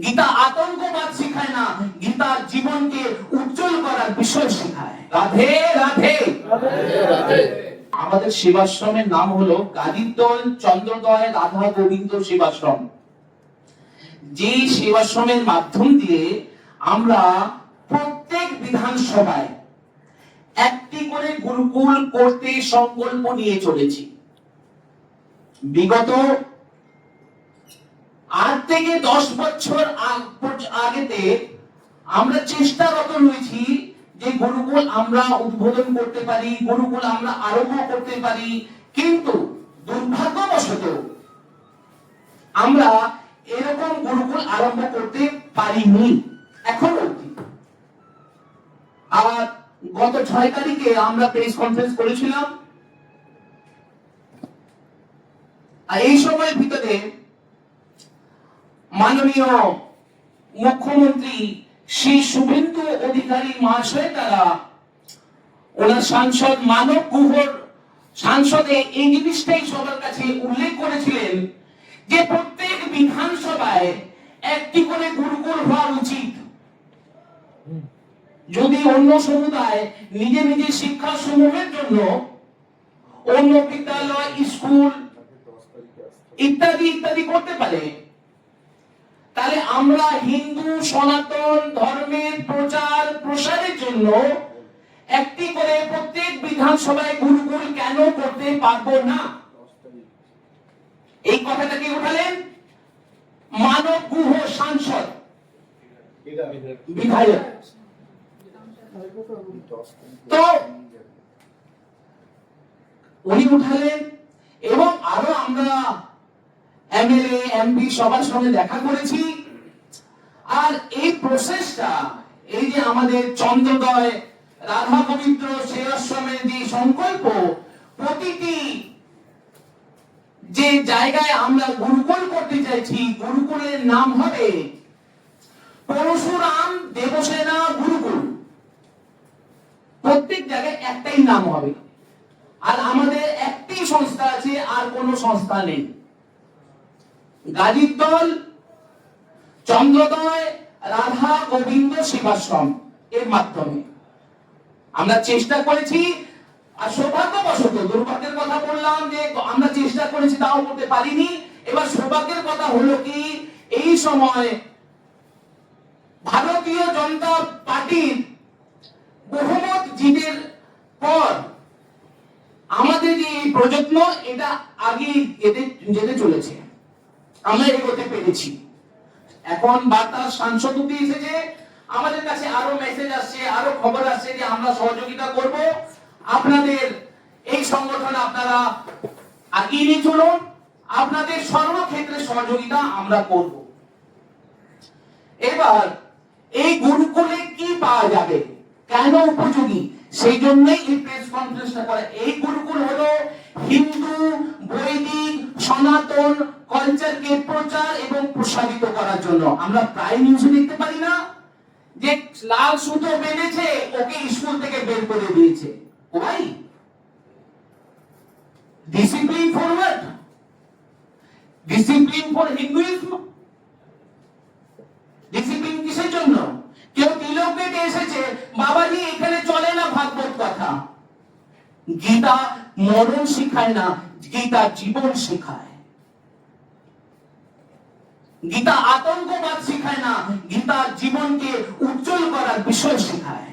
গীতা আতঙ্কবাদ শেখায় না, গীতা জীবনকে উজ্জ্বল করার বিষয় শেখায়। রাধে রাধে রাধে। আমাদের সেবাশ্রমের নাম হলো গাজীতল চন্দ্রোদয় রাধা গোবিন্দ সেবাশ্রম। যে সেবাশ্রমের মাধ্যম দিয়ে আমরা প্রত্যেক বিধানসভায় একটি করে গুরুকুল করতে সংকল্প নিয়ে চলেছি। বিগত 8 থেকে 10 বছর আগেতে আমরা চেষ্টারত রয়েছি যে গুরুকুল আমরা উদ্বোধন করতে পারি, গুরুকুল আমরা আরম্ভ করতে পারি, কিন্তু দুর্ভাগ্যবশত আমরা এরকম গুরুকুল আরম্ভ করতে পারিনি এখন অবধি। আর গত 6 তারিখে আমরা প্রেস কনফারেন্স করেছিলাম, আর এই সময়ের ভিতরে মাননীয় মুখ্যমন্ত্রী শ্রী শুভেন্দু অধিকারী মহাশয় তারা ওনার সাংসদ মানব গুহর সাংসদে এই জিনিসটাই সবার কাছে উল্লেখ করেছিলেন যে প্রত্যেক বিধানসভায় একটি করে গুরুকুল হওয়া উচিত। যদি অন্য সমুদায় নিজে নিজে শিক্ষা সমূহের জন্য অন্য বিদ্যালয়, স্কুল ইত্যাদি ইত্যাদি করতে পারে, তাহলে আমরা হিন্দু সনাতন ধর্মের প্রচার প্রসারের জন্য একটি করে প্রত্যেক বিধানসভায় গুরুকুল কেন করতে পারবো না? এই কথাটাকে উঠালেন মানব গুহ সাংসদ বিধায়ক। তো উনি উঠালেন এবং আরো আমরা এমএলএ এমপি সবার সঙ্গে দেখা করেছি। আর এই প্রসেসটা, এই যে আমাদের চন্দ্রোদয় রাধা গোবিন্দ সেবাশ্রমের যে সংকল্প, প্রতিটি যে জায়গায় আমরা গুরুকুল করতে চাইছি, গুরুকুলের নাম হবে পরশুরাম দেবসেনা গুরুকুল। প্রত্যেক জায়গায় একটাই নাম হবে, আর আমাদের একটি সংস্থা আছে, আর কোনো সংস্থা নেই। গাজীতল চন্দ্রোদয় রাধা গোবিন্দ সেবাশ্রম এর মাধ্যমে আমরা চেষ্টা করেছি। আর সৌভাগ্যবশত, দুর্ভাগ্যের কথা বললাম যে আমরা চেষ্টা করেছি তাও করতে পারিনি। এবার সৌভাগ্যের কথা হলো কি, এই সময় ভারতীয় জনতা পার্টির বহুমত জিতের পর আমাদের যে প্রযত্ন এটা আগে যেতে চলেছে, আমরা এগোতে পেরেছি। এখন বার্তা সাংসদ অব্দি এসেছে, আমাদের কাছে আরো মেসেজ আসছে, আরো খবর আসছে যে আমরা সহযোগিতা করব, আপনাদের এই সংগঠন আপনারা এগিয়ে নিয়ে চলুন, আপনাদের সর্বক্ষেত্রে সহযোগিতা আমরা করব। এবার এই গুরুকুলে কি পাওয়া যাবে, কেন উপযোগী, সেই জন্যই এই প্রেস কনফারেন্সটা করা। এই গুরুকুল হলো হিন্দু বৈদিক সনাতন কালচারকে প্রচার এবং প্রসারিত করার জন্য। আমরা প্রায় নিউজে দেখতে পারি না যে লাল সুতো বেঁধেছে, ওকে স্কুল থেকে বের করে দিয়েছে। ওই discipline for what? Discipline for Hinduism? Discipline কিসের জন্য? কেউ তিলক বেঁধে এসেছে, বাবাজি এখানে চলে না ভাগবত কথা। গীতা মরণ শিখায় না, গীতা জীবন শিখায়। গীতা আতঙ্কবাদ শিখায় না, গীতা জীবনকে উজ্জ্বল করার বিষয় শেখায়।